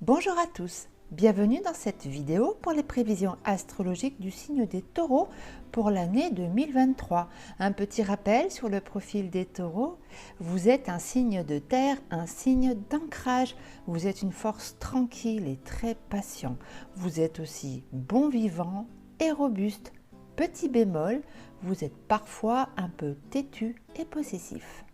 Bonjour à tous, bienvenue dans cette vidéo pour les prévisions astrologiques du signe des taureaux pour l'année 2023. Un petit rappel sur le profil des taureaux, vous êtes un signe de terre, un signe d'ancrage, vous êtes une force tranquille et très patient, vous êtes aussi bon vivant et robuste. Petit bémol, vous êtes parfois un peu têtu et possessif.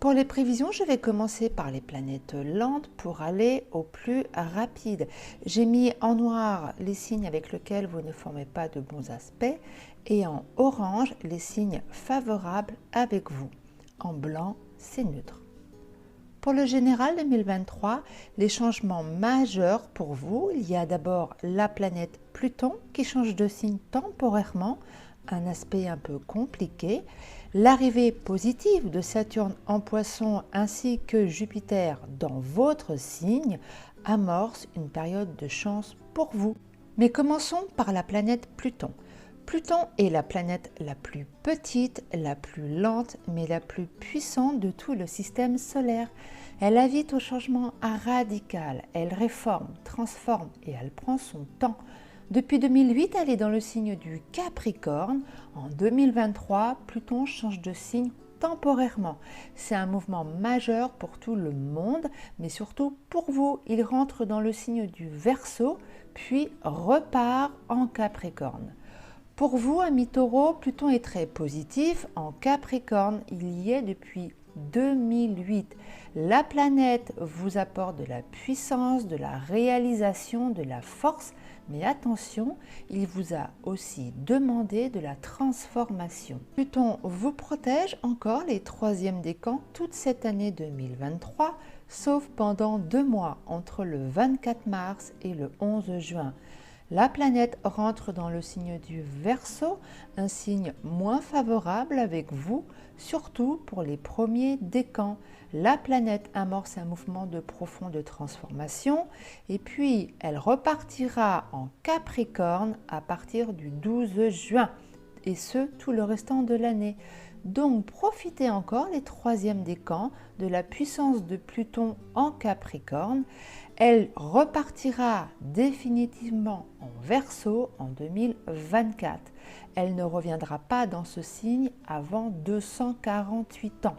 Pour les prévisions, je vais commencer par les planètes lentes pour aller au plus rapide. J'ai mis en noir les signes avec lesquels vous ne formez pas de bons aspects et en orange les signes favorables avec vous. En blanc, c'est neutre. Pour le général 2023, les changements majeurs pour vous, il y a d'abord la planète Pluton qui change de signe temporairement, un aspect un peu compliqué, l'arrivée positive de Saturne en Poisson ainsi que Jupiter dans votre signe amorce une période de chance pour vous. Mais commençons par la planète Pluton. Pluton est la planète la plus petite, la plus lente, mais la plus puissante de tout le système solaire. Elle invite au changement radical, elle réforme, transforme et elle prend son temps. Depuis 2008, elle est dans le signe du Capricorne. En 2023, Pluton change de signe temporairement. C'est un mouvement majeur pour tout le monde, mais surtout pour vous. Il rentre dans le signe du Verseau, puis repart en Capricorne. Pour vous, amis taureaux, Pluton est très positif. En Capricorne, il y est depuis 2008. La planète vous apporte de la puissance, de la réalisation, de la force, mais attention, il vous a aussi demandé de la transformation. Pluton vous protège encore les troisièmes décans toute cette année 2023, sauf pendant 2 mois, entre le 24 mars et le 11 juin. La planète rentre dans le signe du Verseau, un signe moins favorable avec vous, surtout pour les premiers décans. La planète amorce un mouvement de profonde transformation et puis elle repartira en Capricorne à partir du 12 juin et ce tout le restant de l'année. Donc profitez encore les troisièmes décans de la puissance de Pluton en Capricorne. Elle repartira définitivement en Verseau en 2024. Elle ne reviendra pas dans ce signe avant 248 ans.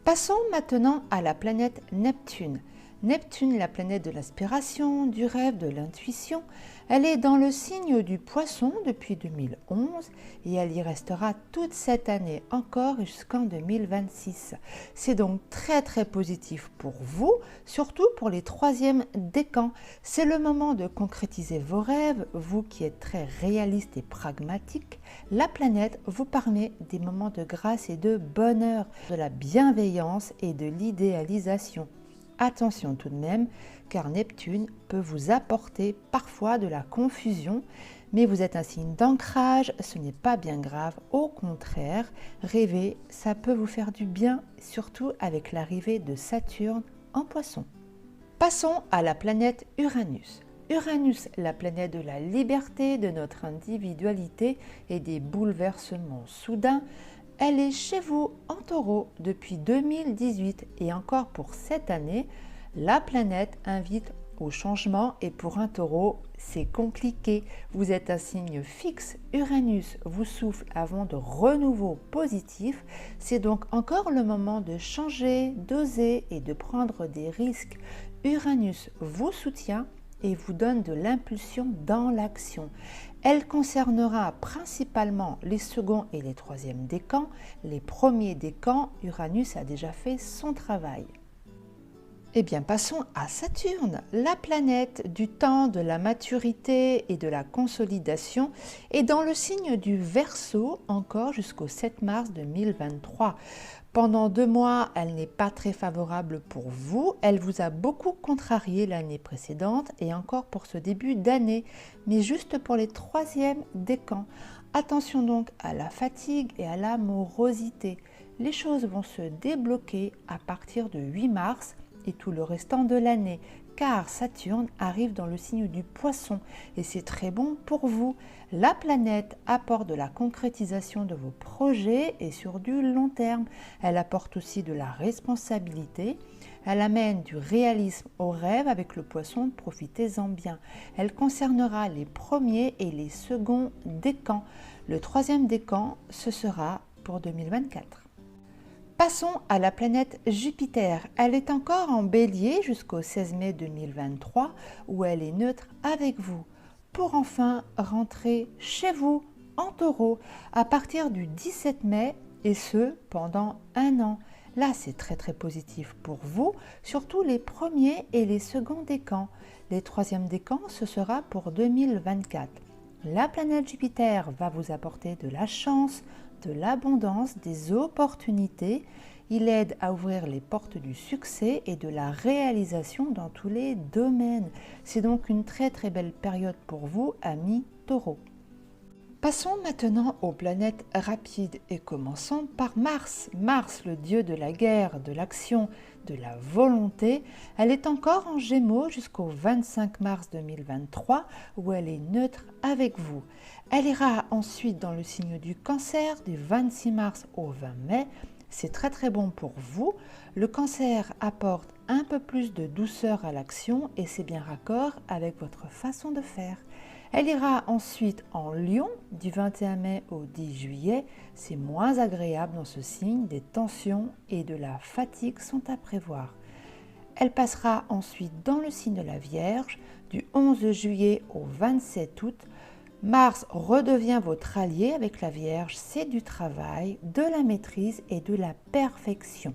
Passons maintenant à la planète Neptune. Neptune, la planète de l'aspiration, du rêve, de l'intuition, elle est dans le signe du Poisson depuis 2011 et elle y restera toute cette année encore jusqu'en 2026. C'est donc très positif pour vous, surtout pour les troisièmes décans. C'est le moment de concrétiser vos rêves, vous qui êtes très réaliste et pragmatique. La planète vous permet des moments de grâce et de bonheur, de la bienveillance et de l'idéalisation. Attention tout de même, car Neptune peut vous apporter parfois de la confusion, mais vous êtes un signe d'ancrage, ce n'est pas bien grave, au contraire, rêver, ça peut vous faire du bien, surtout avec l'arrivée de Saturne en Poisson. Passons à la planète Uranus. Uranus, la planète de la liberté, de notre individualité et des bouleversements soudains, elle est chez vous en Taureau depuis 2018 et encore pour cette année, la planète invite au changement et pour un Taureau, c'est compliqué. Vous êtes un signe fixe, Uranus vous souffle avant de renouveau positif. C'est donc encore le moment de changer, d'oser et de prendre des risques. Uranus vous soutient et vous donne de l'impulsion dans l'action. Elle concernera principalement les seconds et les troisièmes décans. Les premiers décans, Uranus a déjà fait son travail. Eh bien, passons à Saturne, la planète du temps, de la maturité et de la consolidation, est dans le signe du Verseau encore jusqu'au 7 mars 2023. Pendant 2 mois, elle n'est pas très favorable pour vous. Elle vous a beaucoup contrarié l'année précédente et encore pour ce début d'année, mais juste pour les troisièmes décans. Attention donc à la fatigue et à la morosité. Les choses vont se débloquer à partir de 8 mars et tout le restant de l'année, car Saturne arrive dans le signe du Poisson et c'est très bon pour vous. La planète apporte de la concrétisation de vos projets et sur du long terme. Elle apporte aussi de la responsabilité. Elle amène du réalisme au rêve avec le poisson, profitez-en bien. Elle concernera les premiers et les seconds décans. Le troisième décan, ce sera pour 2024. Passons à la planète Jupiter. Elle est encore en Bélier jusqu'au 16 mai 2023 où elle est neutre avec vous. Pour enfin rentrer chez vous en Taureau à partir du 17 mai et ce pendant un an. Là, c'est très positif pour vous, surtout les premiers et les seconds décans. Les troisièmes décans, ce sera pour 2024. La planète Jupiter va vous apporter de la chance, de l'abondance, des opportunités. Il aide à ouvrir les portes du succès et de la réalisation dans tous les domaines. C'est donc une très belle période pour vous, amis Taureaux. Passons maintenant aux planètes rapides et commençons par Mars. Mars, le dieu de la guerre, de l'action, de la volonté. Elle est encore en Gémeaux jusqu'au 25 mars 2023 où elle est neutre avec vous. Elle ira ensuite dans le signe du Cancer du 26 mars au 20 mai. C'est très bon pour vous. Le Cancer apporte un peu plus de douceur à l'action et c'est bien raccord avec votre façon de faire. Elle ira ensuite en Lion du 21 mai au 10 juillet. C'est moins agréable dans ce signe, des tensions et de la fatigue sont à prévoir. Elle passera ensuite dans le signe de la Vierge du 11 juillet au 27 août. Mars redevient votre allié avec la Vierge, c'est du travail, de la maîtrise et de la perfection.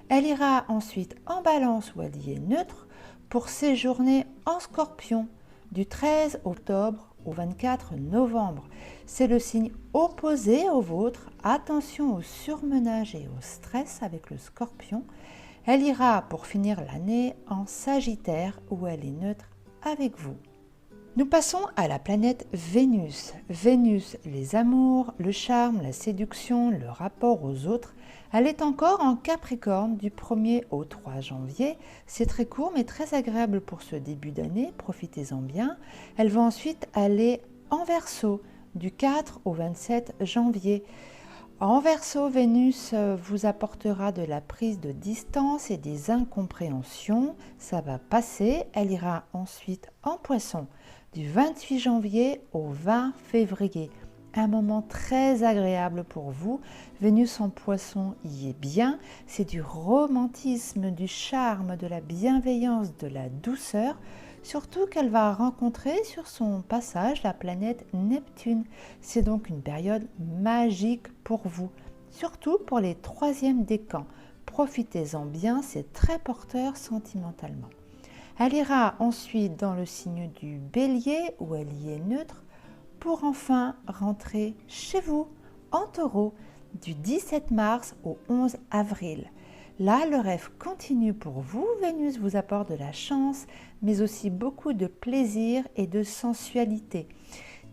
Elle ira ensuite en Balance où elle y est neutre pour séjourner en Scorpion du 13 octobre au 24 novembre. C'est le signe opposé au vôtre. Attention au surmenage et au stress avec le Scorpion. Elle ira pour finir l'année en Sagittaire où elle est neutre avec vous. Nous passons à la planète Vénus. Vénus, les amours, le charme, la séduction, le rapport aux autres. Elle est encore en Capricorne du 1er au 3 janvier. C'est très court mais très agréable pour ce début d'année, profitez-en bien. Elle va ensuite aller en Verseau du 4 au 27 janvier. En Verseau, Vénus vous apportera de la prise de distance et des incompréhensions. Ça va passer. Elle ira ensuite en Poisson du 28 janvier au 20 février. Un moment très agréable pour vous. Vénus en Poisson y est bien. C'est du romantisme, du charme, de la bienveillance, de la douceur. Surtout qu'elle va rencontrer sur son passage la planète Neptune. C'est donc une période magique pour vous, surtout pour les troisièmes décans. Profitez-en bien, c'est très porteur sentimentalement. Elle ira ensuite dans le signe du Bélier où elle y est neutre pour enfin rentrer chez vous en Taureau du 17 mars au 11 avril. Là, le rêve continue pour vous. Vénus vous apporte de la chance, mais aussi beaucoup de plaisir et de sensualité.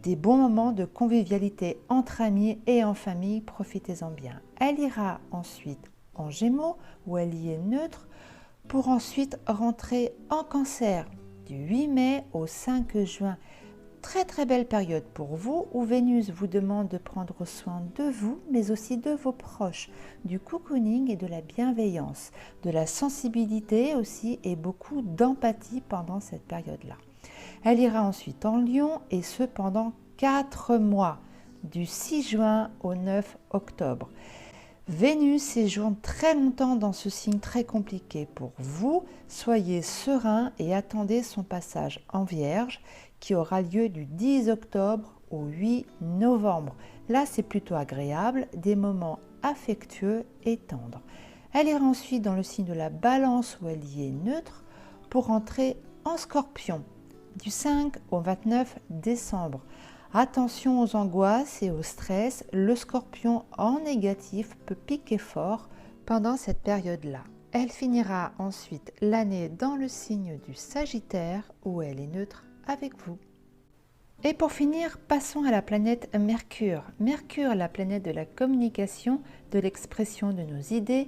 Des bons moments de convivialité entre amis et en famille, profitez-en bien. Elle ira ensuite en Gémeaux, où elle y est neutre, pour ensuite rentrer en Cancer du 8 mai au 5 juin. Très belle période pour vous où Vénus vous demande de prendre soin de vous mais aussi de vos proches, du cocooning et de la bienveillance, de la sensibilité aussi et beaucoup d'empathie pendant cette période-là. Elle ira ensuite en Lion et ce pendant 4 mois, du 6 juin au 9 octobre. Vénus séjourne très longtemps dans ce signe très compliqué pour vous. Soyez serein et attendez son passage en Vierge qui aura lieu du 10 octobre au 8 novembre. Là, c'est plutôt agréable, des moments affectueux et tendres. Elle ira ensuite dans le signe de la Balance où elle y est neutre pour entrer en Scorpion du 5 au 29 décembre. Attention aux angoisses et au stress, le Scorpion en négatif peut piquer fort pendant cette période-là. Elle finira ensuite l'année dans le signe du Sagittaire où elle est neutre avec vous. Et pour finir, passons à la planète Mercure. Mercure, la planète de la communication, de l'expression de nos idées,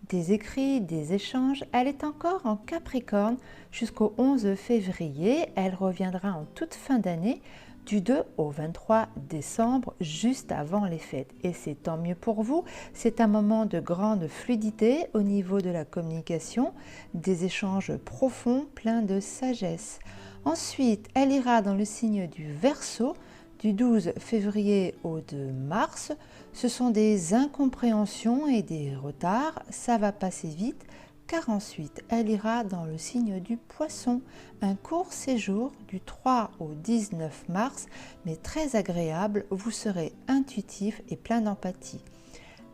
des écrits, des échanges. Elle est encore en Capricorne jusqu'au 11 février. Elle reviendra en toute fin d'année du 2 au 23 décembre, juste avant les fêtes. Et c'est tant mieux pour vous. C'est un moment de grande fluidité au niveau de la communication, des échanges profonds, pleins de sagesse. Ensuite, elle ira dans le signe du Verseau, du 12 février au 2 mars. Ce sont des incompréhensions et des retards. Ça va passer vite, car ensuite elle ira dans le signe du Poisson, un court séjour du 3 au 19 mars, mais très agréable. Vous serez intuitif et plein d'empathie.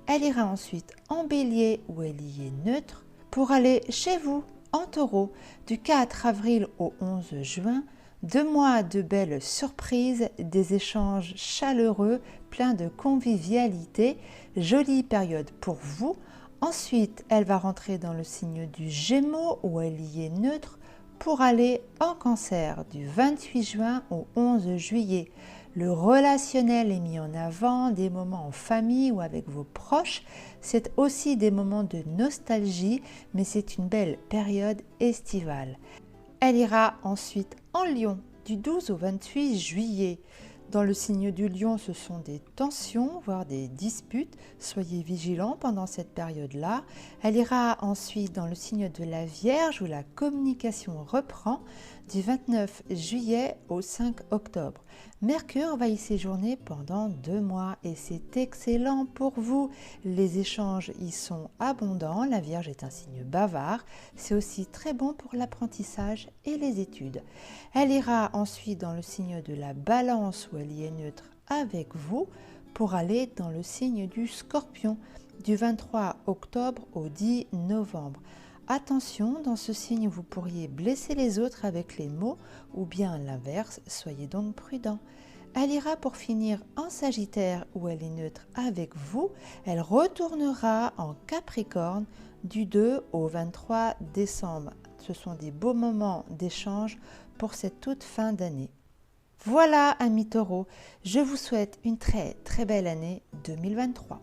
Elle ira ensuite en Bélier, où elle y est neutre, pour aller chez vous en Taureau, du 4 avril au 11 juin. 2 mois de belles surprises, des échanges chaleureux, pleins de convivialité. Jolie période pour vous. Ensuite, elle va rentrer dans le signe du Gémeaux, où elle y est neutre, pour aller en Cancer du 28 juin au 11 juillet. Le relationnel est mis en avant, des moments en famille ou avec vos proches. C'est aussi des moments de nostalgie, mais c'est une belle période estivale. Elle ira ensuite en Lion du 12 au 28 juillet. Dans le signe du Lion, ce sont des tensions, voire des disputes. Soyez vigilants pendant cette période-là. Elle ira ensuite dans le signe de la Vierge, où la communication reprend, du 29 juillet au 5 octobre. Mercure va y séjourner pendant 2 mois et c'est excellent pour vous. Les échanges y sont abondants. La Vierge est un signe bavard. C'est aussi très bon pour l'apprentissage et les études. Elle ira ensuite dans le signe de la Balance, où elle y est neutre avec vous, pour aller dans le signe du Scorpion, du 23 octobre au 10 novembre. Attention, dans ce signe, vous pourriez blesser les autres avec les mots ou bien l'inverse, soyez donc prudent. Elle ira pour finir en Sagittaire, où elle est neutre avec vous. Elle retournera en Capricorne du 2 au 23 décembre. Ce sont des beaux moments d'échange pour cette toute fin d'année. Voilà, amis taureaux, je vous souhaite une très belle année 2023.